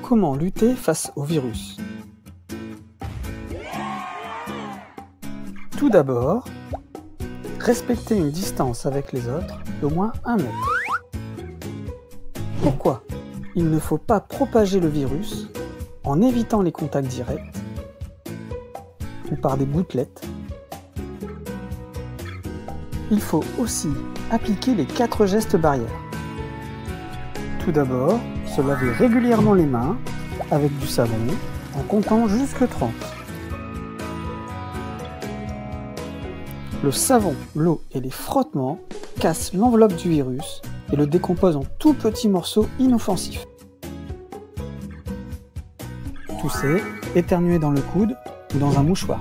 Comment lutter face au virus? Tout d'abord, respecter une distance avec les autres d'au moins 1 mètre. Pourquoi? Il ne faut pas propager le virus en évitant les contacts directs ou par des gouttelettes. Il faut aussi appliquer les 4 gestes barrières. Tout d'abord, se laver régulièrement les mains avec du savon en comptant jusque 30. Le savon, l'eau et les frottements cassent l'enveloppe du virus et le décomposent en tout petits morceaux inoffensifs. Tousser, éternuer dans le coude ou dans un mouchoir.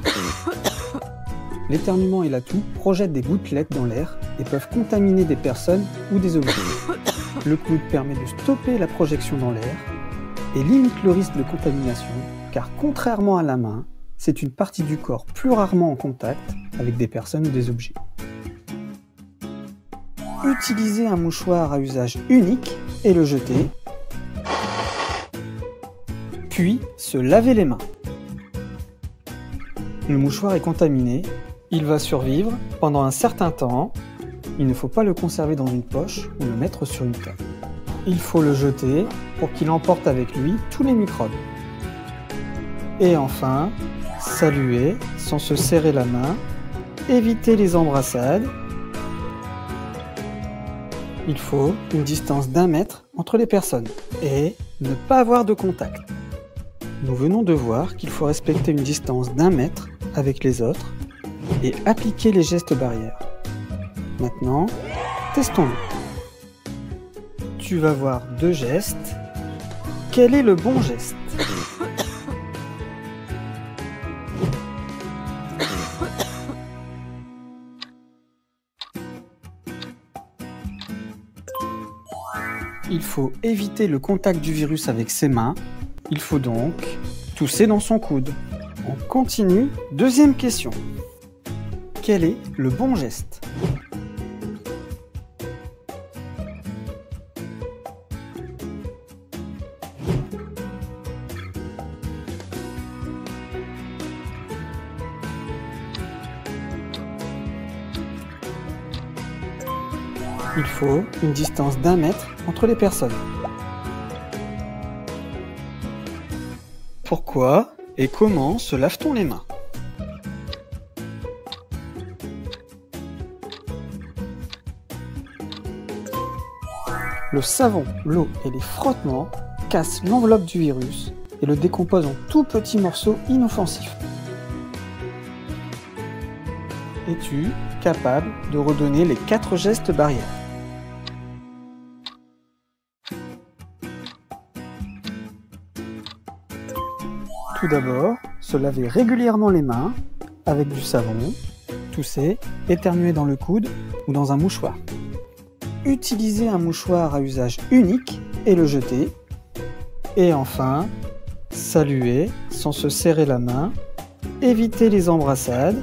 L'éternuement et la toux projettent des gouttelettes dans l'air et peuvent contaminer des personnes ou des objets. Le coude permet de stopper la projection dans l'air et limite le risque de contamination, car contrairement à la main, c'est une partie du corps plus rarement en contact avec des personnes ou des objets. Utilisez un mouchoir à usage unique et le jeter, puis se laver les mains. Le mouchoir est contaminé, il va survivre pendant un certain temps. Il ne faut pas le conserver dans une poche ou le mettre sur une table. Il faut le jeter pour qu'il emporte avec lui tous les microbes. Et enfin, saluer sans se serrer la main, éviter les embrassades. Il faut une distance d'1 mètre entre les personnes et ne pas avoir de contact. Nous venons de voir qu'il faut respecter une distance d'1 mètre avec les autres et appliquer les gestes barrières. Maintenant, testons-le. Tu vas voir 2 gestes. Quel est le bon geste? Il faut éviter le contact du virus avec ses mains. Il faut donc tousser dans son coude. On continue. 2e question. Quel est le bon geste? Il faut une distance d'1 mètre entre les personnes. Pourquoi et comment se lave-t-on les mains? Le savon, l'eau et les frottements cassent l'enveloppe du virus et le décomposent en tout petits morceaux inoffensifs. Es-tu capable de redonner les 4 gestes barrières? Tout d'abord, se laver régulièrement les mains avec du savon, tousser, éternuer dans le coude ou dans un mouchoir. Utilisez un mouchoir à usage unique et le jeter. Et enfin, saluer sans se serrer la main, éviter les embrassades.